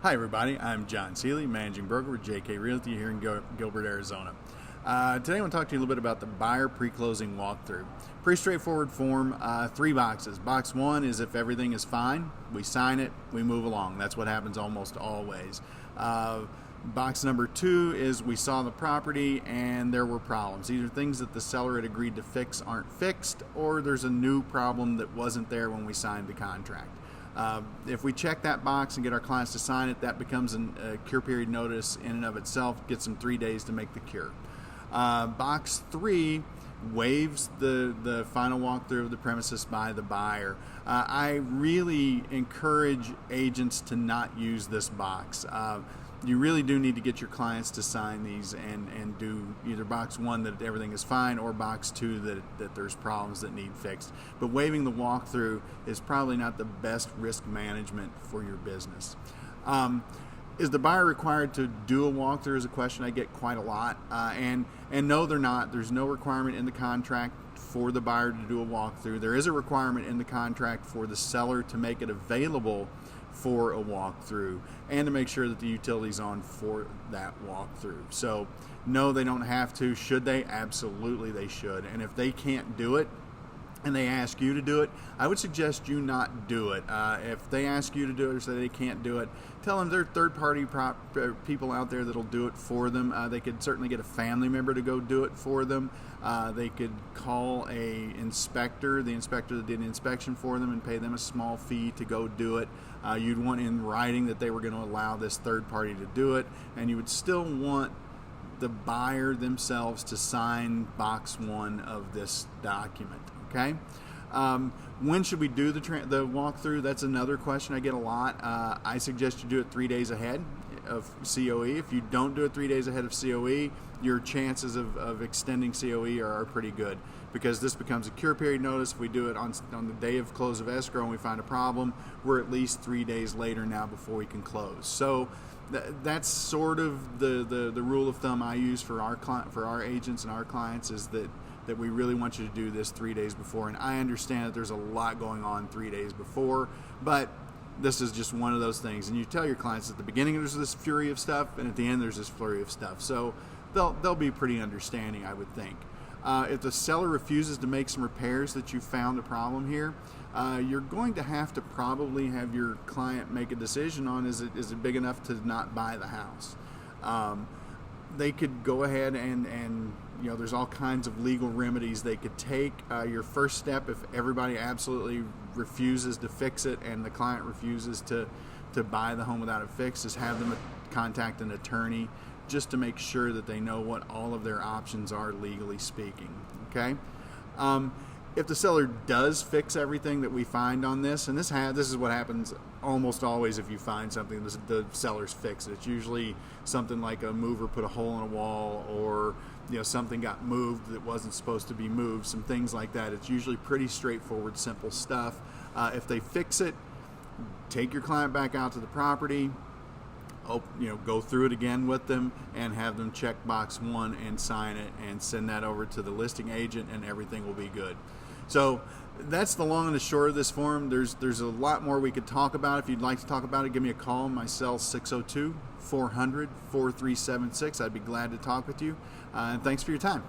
Hi everybody, I'm John Seelye, Managing Broker with JK Realty here in Gilbert, Arizona. Today I want to talk to you a little bit about the buyer pre-closing walkthrough. Pretty straightforward form, 3 boxes. Box 1 is if everything is fine, we sign it, we move along. That's what happens almost always. Box number 2 is we saw the property and there were problems. Either things that the seller had agreed to fix aren't fixed, or there's a new problem that wasn't there when we signed the contract. If we check that box and get our clients to sign it, that becomes a cure period notice in and of itself. Gets them 3 days to make the cure. Box 3 waives the final walkthrough of the premises by the buyer. I really encourage agents to not use this box. You really do need to get your clients to sign these and do either box 1 that everything is fine, or box 2 that there's problems that need fixed. But waiving the walkthrough is probably not the best risk management for your business. Is the buyer required to do a walkthrough is a question I get quite a lot. And no, they're not. There's no requirement in the contract for the buyer to do a walkthrough. There is a requirement in the contract for the seller to make it available for a walkthrough and to make sure that the utility's on for that walkthrough. So no, they don't have to. Should they? Absolutely they should. And if they can't do it and they ask you to do it, I would suggest you not do it. If they ask you to do it or say they can't do it, tell them there are third-party people out there that'll do it for them. They could certainly get a family member to go do it for them. They could call the inspector that did an inspection for them, and pay them a small fee to go do it. You'd want in writing that they were going to allow this third party to do it, and you would still want the buyer themselves to sign box 1 of this document. Okay. When should we do the walkthrough? That's another question I get a lot. I suggest you do it 3 days ahead of COE. If you don't do it 3 days ahead of COE, your chances of extending COE are pretty good, because this becomes a cure period notice. If we do it on the day of close of escrow and we find a problem, we're at least 3 days later now before we can close. So that's sort of the rule of thumb I use for our agents and our clients, is that we really want you to do this 3 days before. And I understand that there's a lot going on 3 days before, but this is just one of those things. And you tell your clients at the beginning there's this flurry of stuff, and at the end there's this flurry of stuff. So they'll be pretty understanding, I would think. If the seller refuses to make some repairs that you found a problem here, you're going to have to probably have your client make a decision on, is it big enough to not buy the house? They could go ahead and there's all kinds of legal remedies they could take. Your first step, if everybody absolutely refuses to fix it and the client refuses to buy the home without it fixed, is have them contact an attorney just to make sure that they know what all of their options are legally speaking. Okay. If the seller does fix everything that we find on this, and this is what happens almost always if you find something, the sellers fix it. It's usually something like a mover put a hole in a wall, or something got moved that wasn't supposed to be moved, some things like that. It's usually pretty straightforward, simple stuff. If they fix it, take your client back out to the property, go through it again with them, and have them check box 1 and sign it and send that over to the listing agent, and everything will be good. So that's the long and the short of this form. There's a lot more we could talk about. If you'd like to talk about it, give me a call. My cell 602-400-4376. I'd be glad to talk with you. And thanks for your time.